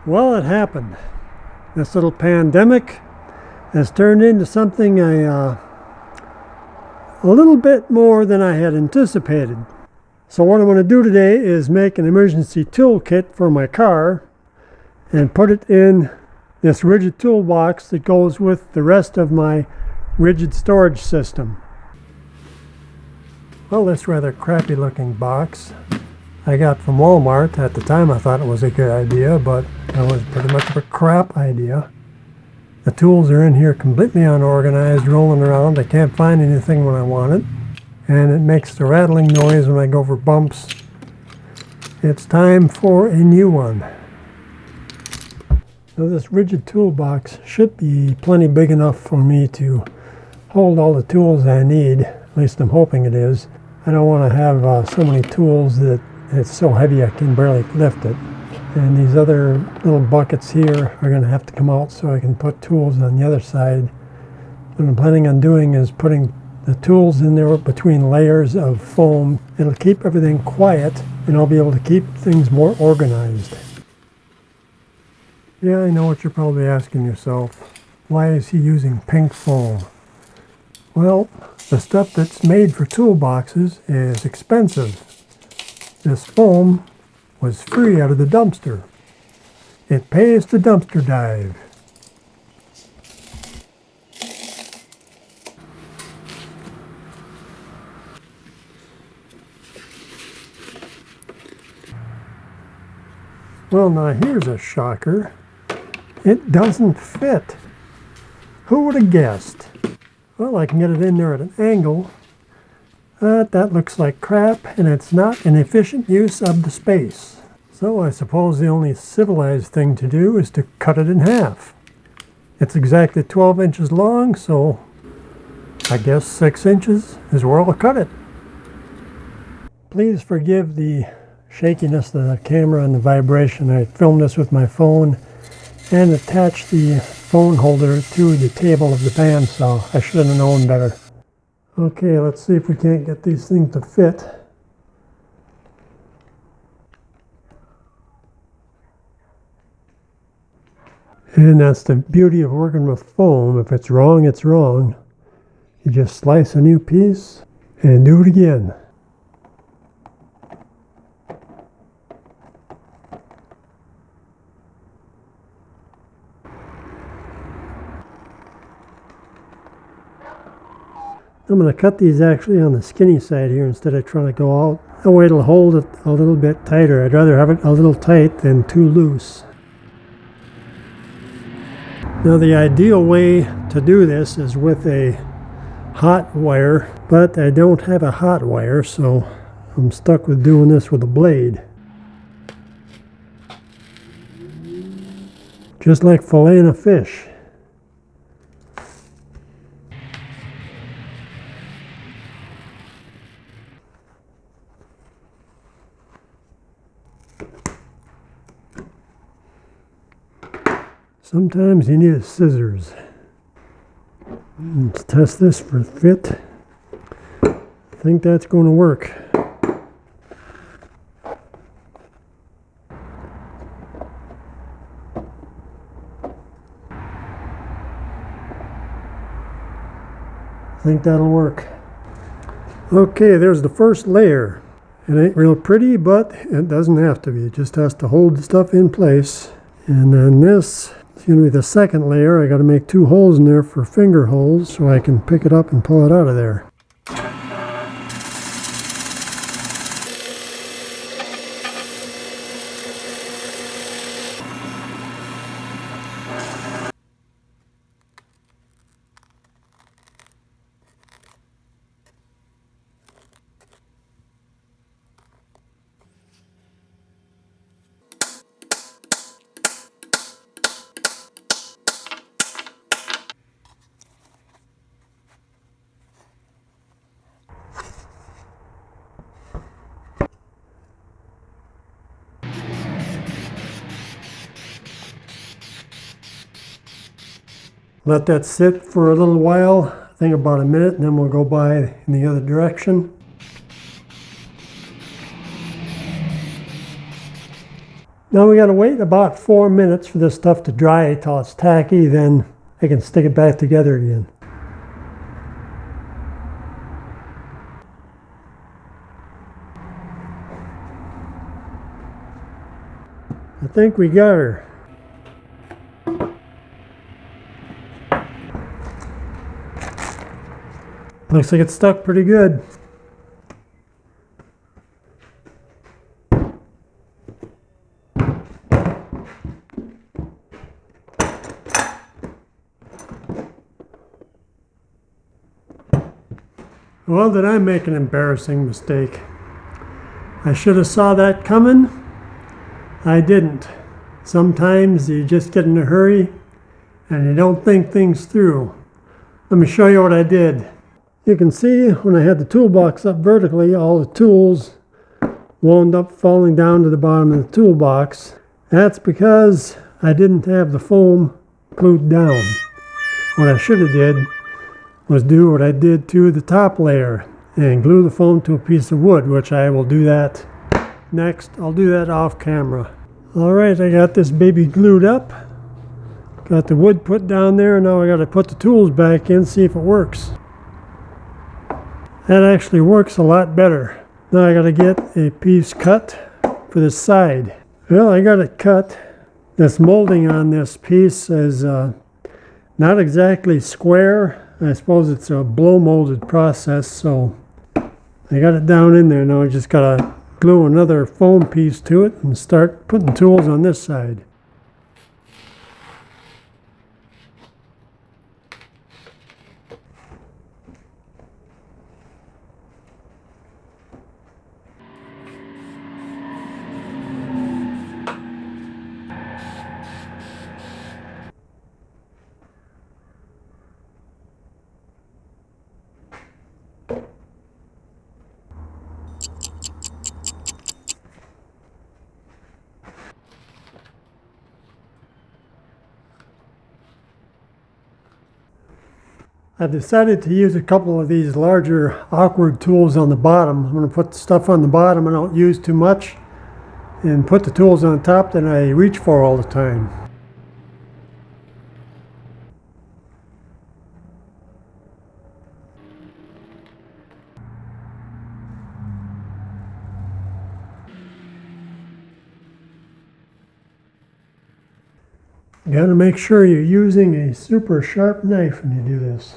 Well, it happened. This little pandemic has turned into something a little bit more than I had anticipated. So what I'm going to do today is make an emergency toolkit for my car and put it in this Ridgid toolbox that goes with the rest of my Ridgid storage system. Well, this rather crappy looking box I got from Walmart. At the time I thought it was a good idea, but it was pretty much a crap idea. The tools are in here completely unorganized, rolling around. I can't find anything when I want it, and it makes the rattling noise when I go over bumps. It's time for a new one. So this Ridgid toolbox should be plenty big enough for me to hold all the tools I need. At least I'm hoping it is. I don't want to have so many tools that it's so heavy I can barely lift it. And these other little buckets here are going to have to come out so I can put tools on the other side. What I'm planning on doing is putting the tools in there between layers of foam. It'll keep everything quiet, and I'll be able to keep things more organized. Yeah, I know what you're probably asking yourself. Why is he using pink foam? Well, the stuff that's made for toolboxes is expensive. This foam was free out of the dumpster. It pays to dumpster dive. Well, now here's a shocker. It doesn't fit. Who would have guessed? Well, I can get it in there at an angle, but that looks like crap, and it's not an efficient use of the space. So I suppose the only civilized thing to do is to cut it in half. It's exactly 12 inches long, so I guess 6 inches is where I'll cut it. Please forgive the shakiness of the camera and the vibration. I filmed this with my phone and attached the phone holder to the table of the bandsaw. I should have known better. Okay, let's see if we can't get these things to fit. And that's the beauty of working with foam. If it's wrong, it's wrong. You just slice a new piece and do it again. I'm going to cut these actually on the skinny side here instead of trying to go out. That way it'll hold it a little bit tighter. I'd rather have it a little tight than too loose. Now the ideal way to do this is with a hot wire, but I don't have a hot wire, so I'm stuck with doing this with a blade. Just like filleting a fish. Sometimes you need scissors. Let's test this for fit. I think that's going to work. I think that'll work. Okay, there's the first layer. It ain't real pretty, but it doesn't have to be. It just has to hold the stuff in place. And then this is going to be the second layer. I got to make 2 holes in there for finger holes so I can pick it up and pull it out of there. Let that sit for a little while, I think about a minute, and then we'll go by in the other direction. Now we gotta wait about 4 minutes for this stuff to dry till it's tacky, then I can stick it back together again. I think we got her. Looks like it's stuck pretty good. Well, did I make an embarrassing mistake? I should have saw that coming. I didn't. Sometimes you just get in a hurry and you don't think things through. Let me show you what I did. You can see when I had the toolbox up vertically, all the tools wound up falling down to the bottom of the toolbox. That's because I didn't have the foam glued down. What I should have did was do what I did to the top layer and glue the foam to a piece of wood, which I will do that next. I'll do that off camera. Alright, I got this baby glued up. Got the wood put down there, and now I got to put the tools back in, see if it works. That actually works a lot better. Now I got to get a piece cut for the side. Well, I got it cut. This molding on this piece is not exactly square. I suppose it's a blow molded process, so I got it down in there. Now I just got to glue another foam piece to it and start putting tools on this side. I decided to use a couple of these larger awkward tools on the bottom. I'm going to put the stuff on the bottom I don't use too much and put the tools on top that I reach for all the time. You got to make sure you're using a super sharp knife when you do this.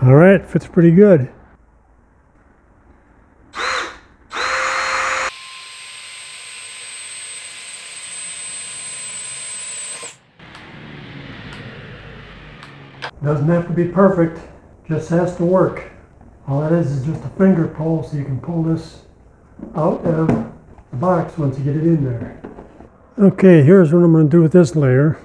All right, fits pretty good. Doesn't have to be perfect, just has to work. All that is just a finger pull, so you can pull this out of the box once you get it in there. Okay, here's what I'm going to do with this layer.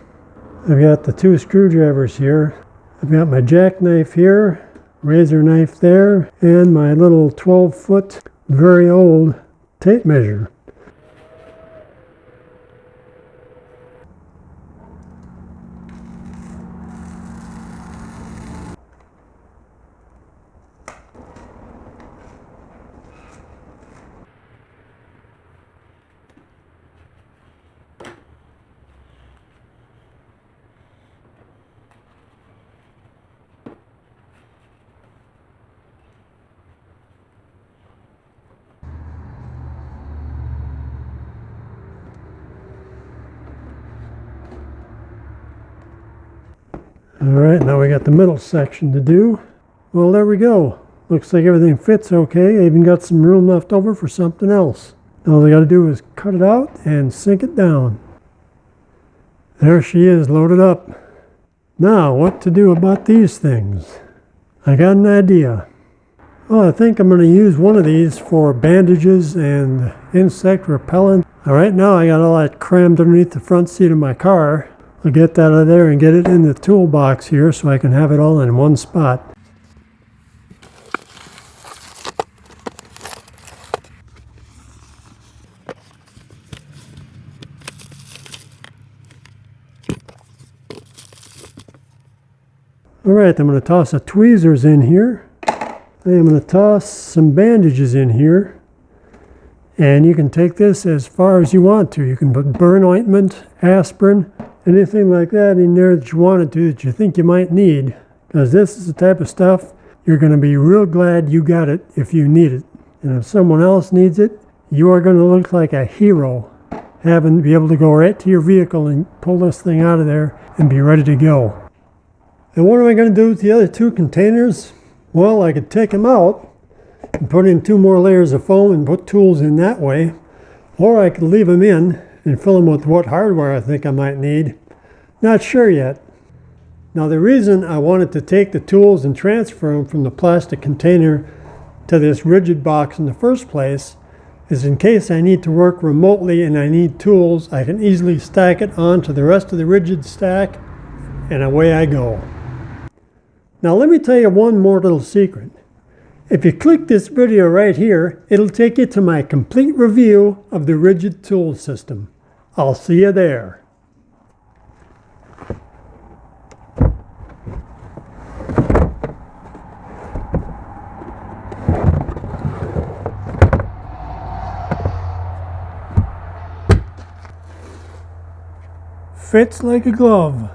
I've got the 2 screwdrivers here. I've got my jackknife here, razor knife there, and my little 12-foot, very old tape measure. Alright, now we got the middle section to do. Well, there we go. Looks like everything fits okay. I even got some room left over for something else. All I got to do is cut it out and sink it down. There she is, loaded up. Now, what to do about these things? I got an idea. Well, I think I'm going to use one of these for bandages and insect repellent. Right now I got all that crammed underneath the front seat of my car. I'll get that out of there and get it in the toolbox here so I can have it all in one spot. Alright, I'm going to toss the tweezers in here. I'm going to toss some bandages in here. And you can take this as far as you want to. You can put burn ointment, aspirin, anything like that in there that you wanted to, that you think you might need. Because this is the type of stuff you're going to be real glad you got it if you need it. And if someone else needs it, you are going to look like a hero, having to be able to go right to your vehicle and pull this thing out of there and be ready to go. And what am I going to do with the other 2 containers? Well, I could take them out and put in 2 more layers of foam and put tools in that way. Or I could leave them in and fill them with what hardware I think I might need. Not sure yet. Now the reason I wanted to take the tools and transfer them from the plastic container to this Ridgid box in the first place is in case I need to work remotely and I need tools, I can easily stack it onto the rest of the Ridgid stack and away I go. Now let me tell you one more little secret. If you click this video right here, it'll take you to my complete review of the Ridgid tool system. I'll see you there. Fits like a glove.